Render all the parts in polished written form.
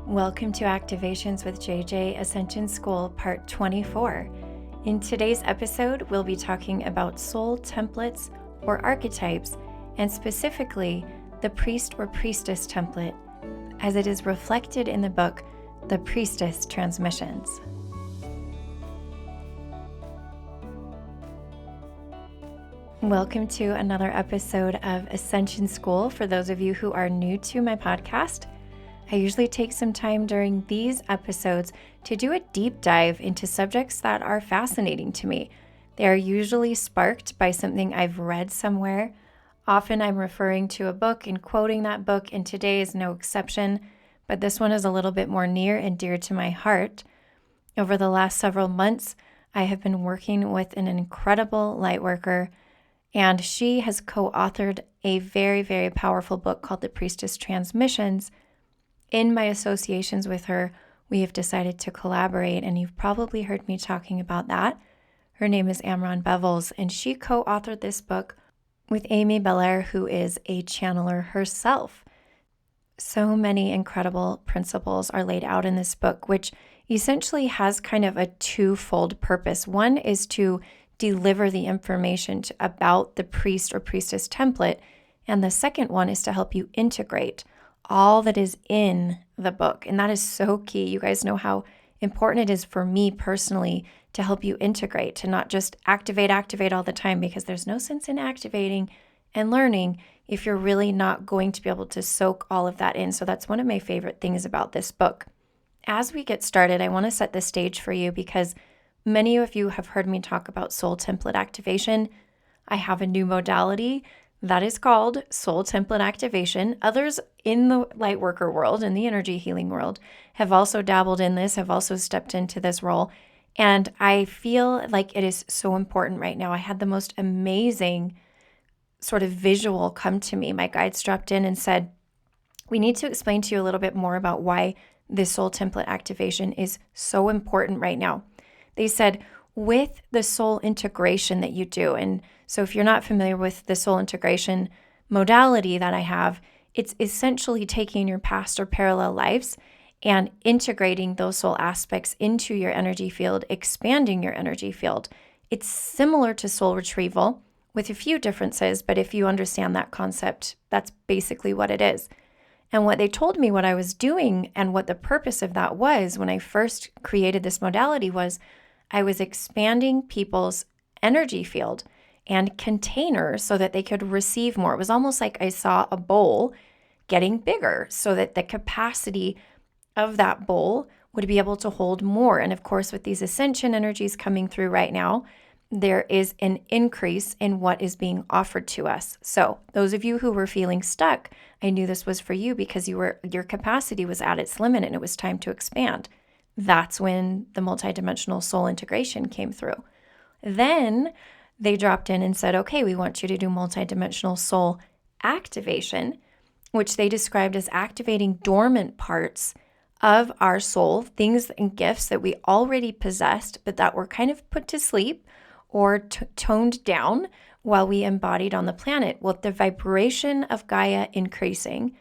Welcome to Activations with JJ Ascension School, Part 24. In today's episode, we'll be talking about soul templates or archetypes, and specifically the priest or priestess template, as it is reflected in the book, The Priestess Transmissions. Welcome to another episode of Ascension School. For those of you who are new to my podcast, I usually take some time during these episodes to do a deep dive into subjects that are fascinating to me. They are usually sparked by something I've read somewhere. Often I'm referring to a book and quoting that book, and today is no exception, but this one is a little bit more near and dear to my heart. Over the last several months, I have been working with an incredible lightworker, and she has co-authored a very, very powerful book called The Priestess Transmissions. In my associations with her, we have decided to collaborate, and you've probably heard me talking about that. Her name is Amron, and she co-authored this book with Amy Belair, who is a channeler herself. So many incredible principles are laid out in this book, which essentially has kind of a twofold purpose. One is to deliver the information about the priest or priestess template, and the second one is to help you integrate all that is in the book. And that is so key. You guys know how important it is for me personally to help you integrate, to not just activate all the time, because there's no sense in activating and learning if you're really not going to be able to soak all of that in. So that's one of my favorite things about this book. As we get started, I want to set the stage for you because many of you have heard me talk about soul template activation. I have a new modality that is called soul template activation. Others in the lightworker world, in the energy healing world, have also dabbled in this, have also stepped into this role. And I feel like it is so important right now. I had the most amazing sort of visual come to me. My guides dropped in and said, we need to explain to you a little bit more about why this soul template activation is so important right now. They said, with the soul integration that you do, and so if you're not familiar with the soul integration modality that I have, it's essentially taking your past or parallel lives and integrating those soul aspects into your energy field, expanding your energy field. It's similar to soul retrieval with a few differences, but if you understand that concept, that's basically what it is. And what they told me what I was doing and what the purpose of that was when I first created this modality was I was expanding people's energy field and container so that they could receive more. It was almost like I saw a bowl getting bigger so that the capacity of that bowl would be able to hold more. And of course, with these ascension energies coming through right now, there is an increase in what is being offered to us. So those of you who were feeling stuck, I knew this was for you because your capacity was at its limit and it was time to expand. That's when the multidimensional soul integration came through. Then they dropped in and said, okay, we want you to do multidimensional soul activation, which they described as activating dormant parts of our soul, things and gifts that we already possessed, but that were kind of put to sleep or toned down while we embodied on the planet. With the vibration of Gaia increasing,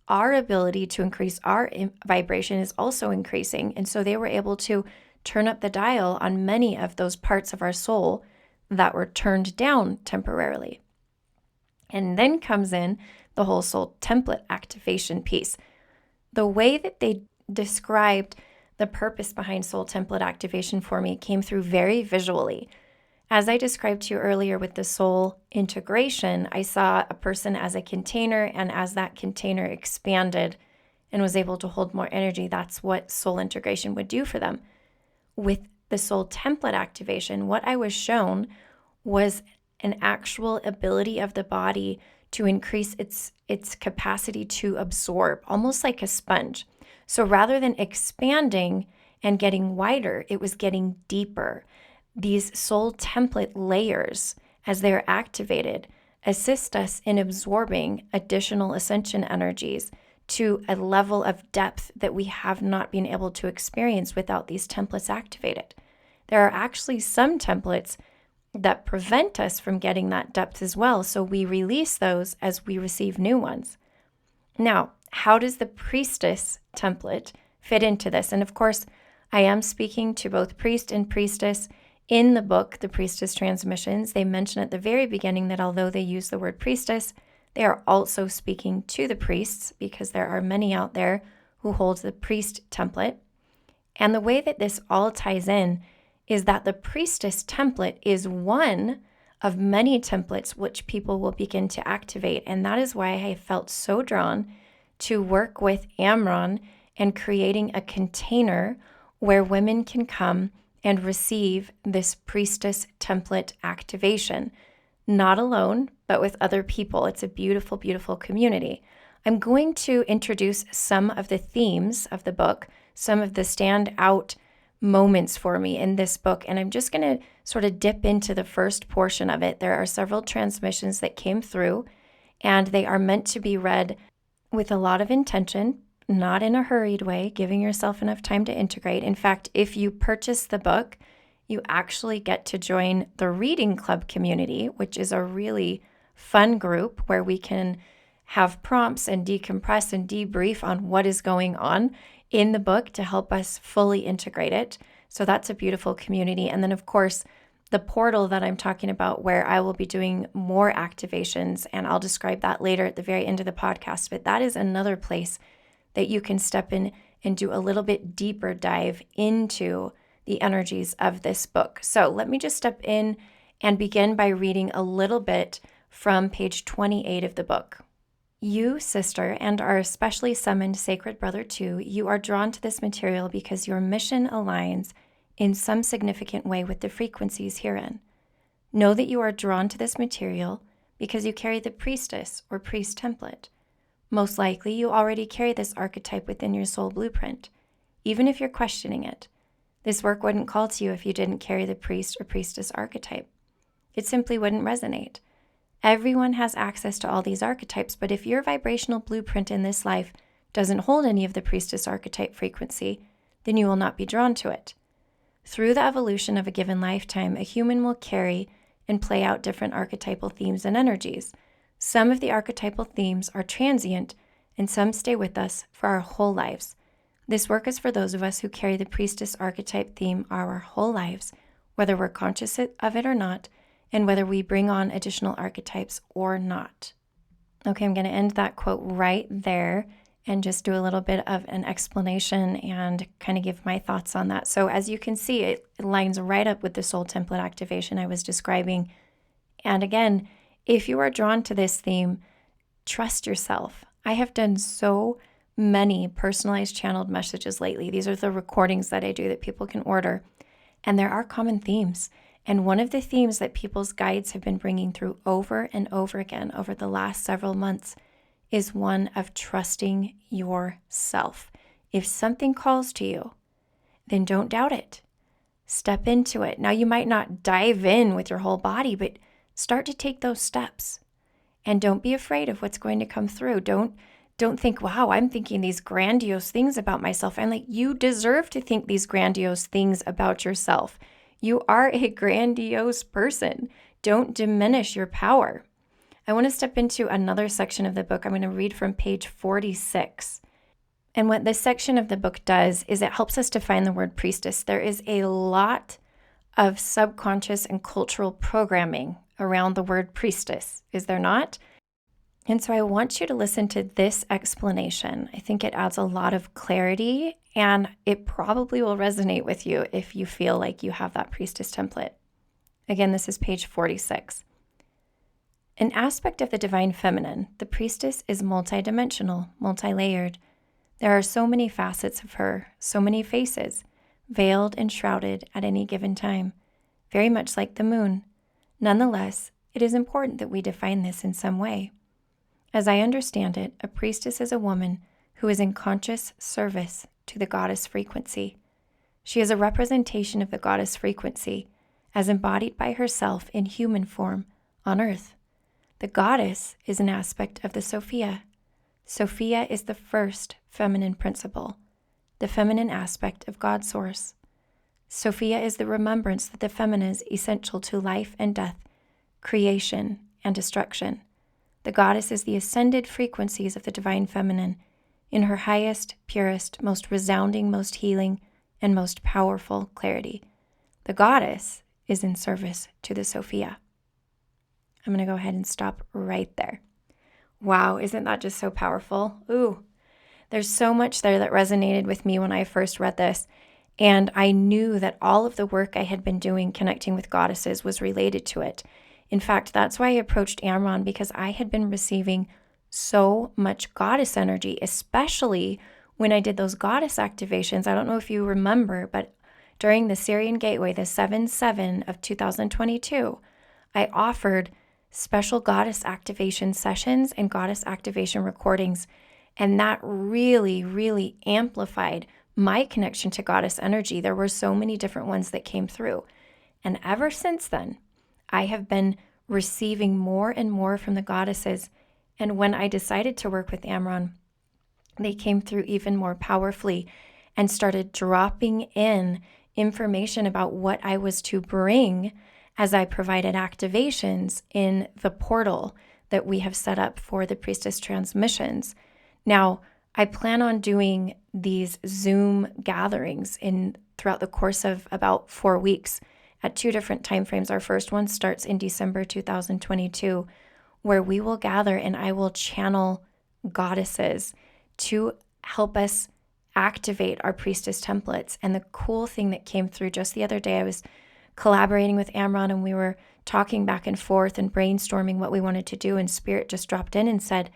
our ability to increase our vibration is also increasing. And so they were able to turn up the dial on many of those parts of our soul that were turned down temporarily. And then comes in the whole soul template activation piece. The way that they described the purpose behind soul template activation for me came through very visually. As I described to you earlier with the soul integration, I saw a person as a container, and as that container expanded and was able to hold more energy, that's what soul integration would do for them. With the soul template activation, what I was shown was an actual ability of the body to increase its capacity to absorb, almost like a sponge. So rather than expanding and getting wider, it was getting deeper. These soul template layers, as they're activated, assist us in absorbing additional ascension energies to a level of depth that we have not been able to experience without these templates activated. There are actually some templates that prevent us from getting that depth as well, so we release those as we receive new ones. Now, how does the priestess template fit into this. And of course, I am speaking to both priest and priestess in the book, The Priestess Transmissions. They mention at the very beginning that although they use the word priestess, they are also speaking to the priests, because there are many out there who hold the priest template. And the way that this all ties in is that the priestess template is one of many templates which people will begin to activate. And that is why I felt so drawn to work with Amron and creating a container where women can come and receive this priestess template activation. Not alone, but with other people. It's a beautiful, beautiful community. I'm going to introduce some of the themes of the book, some of the standout moments for me in this book, and I'm just going to sort of dip into the first portion of it. There are several transmissions that came through, and they are meant to be read with a lot of intention, not in a hurried way, giving yourself enough time to integrate. In fact, if you purchase the book, you actually get to join the reading club community, which is a really fun group where we can have prompts and decompress and debrief on what is going on in the book to help us fully integrate it. So that's a beautiful community. And then, of course, the portal that I'm talking about, where I will be doing more activations, and I'll describe that later at the very end of the podcast. But that is another place that you can step in and do a little bit deeper dive into the energies of this book. So let me just step in and begin by reading a little bit from page 28 of the book. You, sister, and our especially summoned sacred brother too, you are drawn to this material because your mission aligns in some significant way with the frequencies herein. Know that you are drawn to this material because you carry the priestess or priest template. Most likely, you already carry this archetype within your soul blueprint, even if you're questioning it. This work wouldn't call to you if you didn't carry the priest or priestess archetype. It simply wouldn't resonate. Everyone has access to all these archetypes, but if your vibrational blueprint in this life doesn't hold any of the priestess archetype frequency, then you will not be drawn to it. Through the evolution of a given lifetime, a human will carry and play out different archetypal themes and energies. Some of the archetypal themes are transient, and some stay with us for our whole lives. This work is for those of us who carry the priestess archetype theme our whole lives, whether we're conscious of it or not, and whether we bring on additional archetypes or not. Okay, I'm going to end that quote right there and just do a little bit of an explanation and kind of give my thoughts on that. So as you can see, it lines right up with the soul template activation I was describing. And again, if you are drawn to this theme, trust yourself. I have done so many personalized channeled messages lately. These are the recordings that I do that people can order. And there are common themes. And one of the themes that people's guides have been bringing through over and over again over the last several months is one of trusting yourself. If something calls to you, then don't doubt it. Step into it. Now, you might not dive in with your whole body, but start to take those steps. And don't be afraid of what's going to come through. Don't think, wow, I'm thinking these grandiose things about myself. And you deserve to think these grandiose things about yourself. You are a grandiose person. Don't diminish your power. I want to step into another section of the book. I'm going to read from page 46. And what this section of the book does is it helps us define the word priestess. There is a lot of subconscious and cultural programming around the word priestess, is there not? And so I want you to listen to this explanation. I think it adds a lot of clarity, and it probably will resonate with you if you feel like you have that priestess template. Again, this is page 46. An aspect of the divine feminine, the priestess is multidimensional, multi-layered. There are so many facets of her, so many faces, veiled and shrouded at any given time, very much like the moon. Nonetheless, it is important that we define this in some way. As I understand it, a priestess is a woman who is in conscious service to the goddess frequency. She is a representation of the goddess frequency, as embodied by herself in human form on earth. The goddess is an aspect of the Sophia. Sophia is the first feminine principle, the feminine aspect of God's source. Sophia is the remembrance that the feminine is essential to life and death, creation and destruction. The goddess is the ascended frequencies of the divine feminine, in her highest, purest, most resounding, most healing, and most powerful clarity. The goddess is in service to the Sophia. I'm going to go ahead and stop right there. Wow, isn't that just so powerful? Ooh, there's so much there that resonated with me when I first read this. And I knew that all of the work I had been doing connecting with goddesses was related to it. In fact, that's why I approached Amron, because I had been receiving so much goddess energy, especially when I did those goddess activations. I don't know if you remember, but during the Syrian Gateway, the 7/7 of 2022, I offered special goddess activation sessions and goddess activation recordings. And that really, really amplified my connection to goddess energy. There were so many different ones that came through. And ever since then, I have been receiving more and more from the goddesses. And when I decided to work with Amron, they came through even more powerfully and started dropping in information about what I was to bring as I provided activations in the portal that we have set up for the Priestess Transmissions. Now, I plan on doing these Zoom gatherings throughout the course of about 4 weeks at 2 different timeframes. Our first one starts in December 2022, where we will gather and I will channel goddesses to help us activate our priestess templates. And the cool thing that came through just the other day, I was collaborating with Amron and we were talking back and forth and brainstorming what we wanted to do, and Spirit just dropped in and said,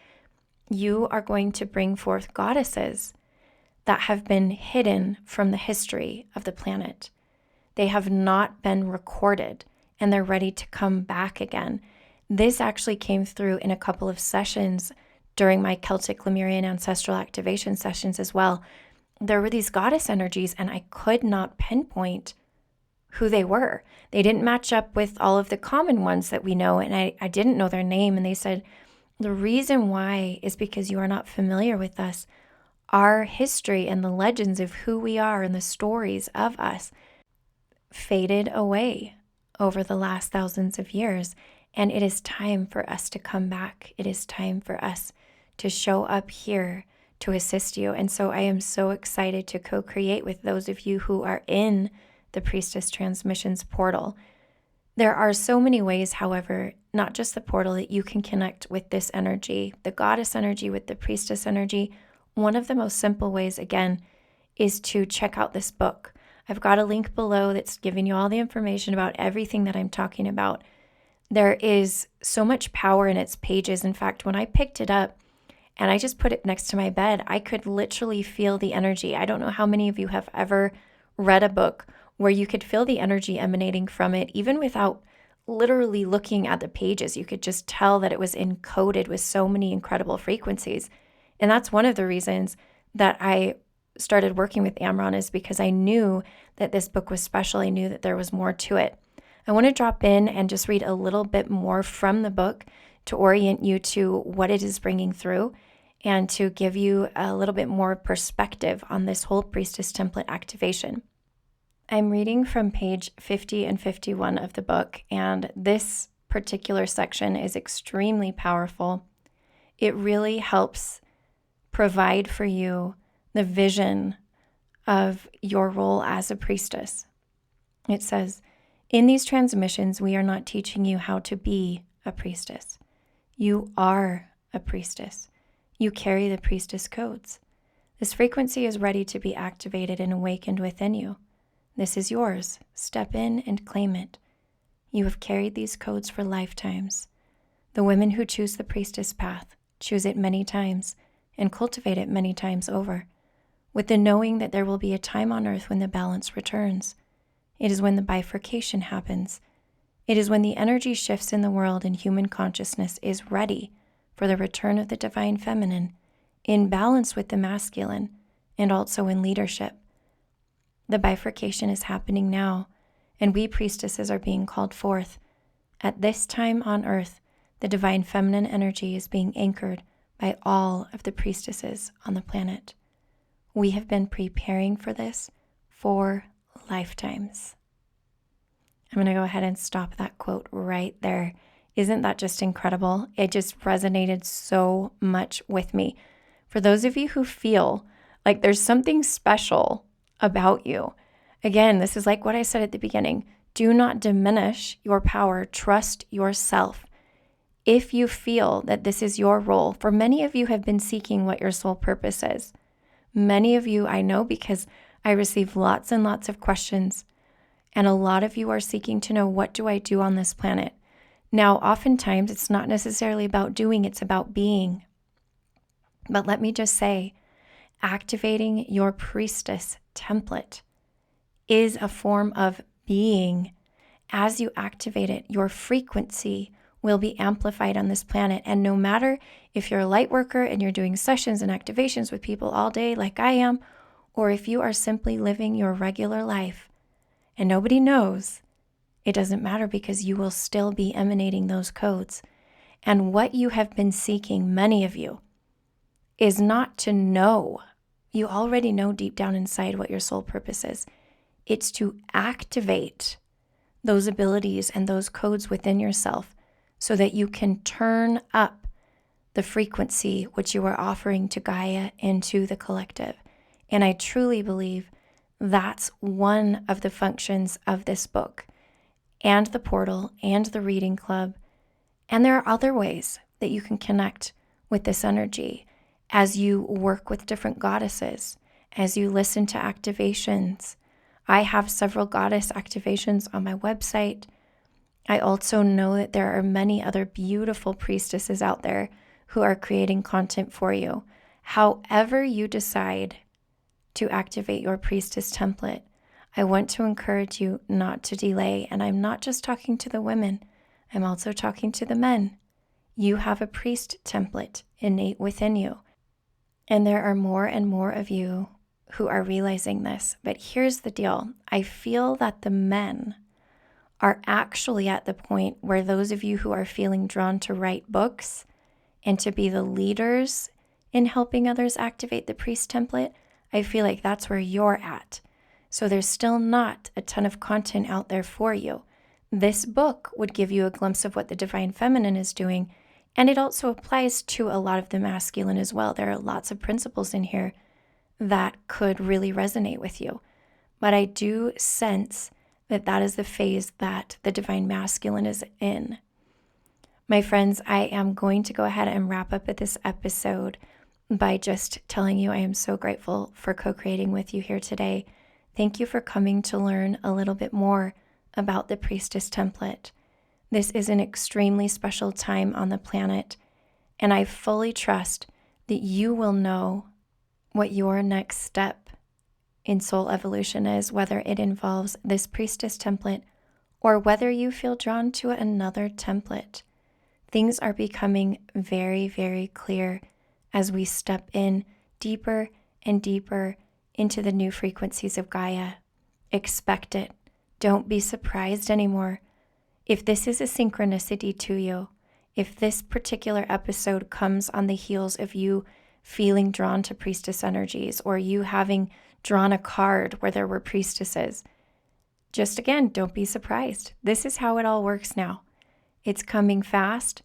you are going to bring forth goddesses that have been hidden from the history of the planet. They have not been recorded and they're ready to come back again. This actually came through in a couple of sessions during my Celtic Lemurian ancestral activation sessions as well. There were these goddess energies and I could not pinpoint who they were. They didn't match up with all of the common ones that we know, and I didn't know their name. And they said, the reason why is because you are not familiar with us. Our history and the legends of who we are and the stories of us faded away over the last thousands of years. And it is time for us to come back. It is time for us to show up here to assist you. And so I am so excited to co-create with those of you who are in the Priestess Transmissions portal. There are so many ways, however, not just the portal, that you can connect with this energy, the goddess energy with the priestess energy. One of the most simple ways, again, is to check out this book. I've got a link below that's giving you all the information about everything that I'm talking about. There is so much power in its pages. In fact, when I picked it up and I just put it next to my bed, I could literally feel the energy. I don't know how many of you have ever read a book where you could feel the energy emanating from it, even without literally looking at the pages. You could just tell that it was encoded with so many incredible frequencies. And that's one of the reasons that I started working with Amron, is because I knew that this book was special. I knew that there was more to it. I want to drop in and just read a little bit more from the book to orient you to what it is bringing through and to give you a little bit more perspective on this whole priestess template activation. I'm reading from page 50 and 51 of the book, and this particular section is extremely powerful. It really helps provide for you the vision of your role as a priestess. It says, in these transmissions, we are not teaching you how to be a priestess. You are a priestess. You carry the priestess codes. This frequency is ready to be activated and awakened within you. This is yours. Step in and claim it. You have carried these codes for lifetimes. The women who choose the priestess path choose it many times and cultivate it many times over, with the knowing that there will be a time on earth when the balance returns. It is when the bifurcation happens. It is when the energy shifts in the world and human consciousness is ready for the return of the divine feminine, in balance with the masculine, and also in leadership. The bifurcation is happening now, and we priestesses are being called forth. At this time on earth, the divine feminine energy is being anchored by all of the priestesses on the planet. We have been preparing for this for lifetimes. I'm going to go ahead and stop that quote right there. Isn't that just incredible? It just resonated so much with me. For those of you who feel like there's something special about you, again, this is like what I said at the beginning. Do not diminish your power. Trust yourself. If you feel that this is your role, for many of you have been seeking what your soul purpose is. Many of you I know because I receive lots and lots of questions, and a lot of you are seeking to know, what do I do on this planet? Now, oftentimes it's not necessarily about doing, it's about being. But let me just say, activating your priestess template is a form of being. As you activate it, your frequency will be amplified on this planet. And no matter if you're a light worker and you're doing sessions and activations with people all day like I am, or if you are simply living your regular life and nobody knows, it doesn't matter, because you will still be emanating those codes. And what you have been seeking, many of you, is not to know. You already know deep down inside what your soul purpose is. It's to activate those abilities and those codes within yourself so that you can turn up the frequency which you are offering to Gaia and to the collective. And I truly believe that's one of the functions of this book and the portal and the reading club. And there are other ways that you can connect with this energy as you work with different goddesses, as you listen to activations. I have several goddess activations on my website. I also know that there are many other beautiful priestesses out there who are creating content for you. However you decide to activate your priestess template, I want to encourage you not to delay. And I'm not just talking to the women, I'm also talking to the men. You have a priest template innate within you. And there are more and more of you who are realizing this. But here's the deal. I feel that the men are actually at the point where those of you who are feeling drawn to write books and to be the leaders in helping others activate the priest template, I feel like that's where you're at. So there's still not a ton of content out there for you. This book would give you a glimpse of what the divine feminine is doing, and it also applies to a lot of the masculine as well. There are lots of principles in here that could really resonate with you. But I do sense that that is the phase that the divine masculine is in. My friends, I am going to go ahead and wrap up this episode by just telling you I am so grateful for co-creating with you here today. Thank you for coming to learn a little bit more about the priestess template. This is an extremely special time on the planet, and I fully trust that you will know what your next step in soul evolution is, whether it involves this priestess template or whether you feel drawn to another template. Things are becoming very, very clear as we step in deeper and deeper into the new frequencies of Gaia. Expect it. Don't be surprised anymore. If this is a synchronicity to you, if this particular episode comes on the heels of you feeling drawn to priestess energies or you having drawn a card where there were priestesses, just again, don't be surprised. This is how it all works now. It's coming fast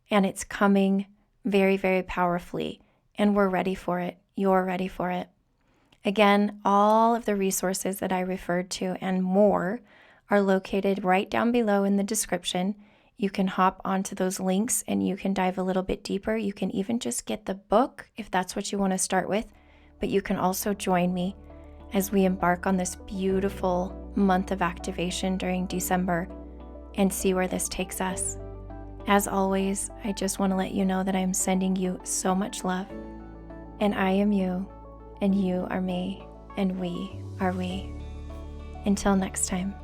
and it's coming very, very powerfully, and we're ready for it. You're ready for it. Again, all of the resources that I referred to and more are located right down below in the description. You can hop onto those links and you can dive a little bit deeper. You can even just get the book if that's what you want to start with, but you can also join me as we embark on this beautiful month of activation during December and see where this takes us. As always, I just want to let you know that I'm sending you so much love, and I am you, and you are me, and we are we. Until next time.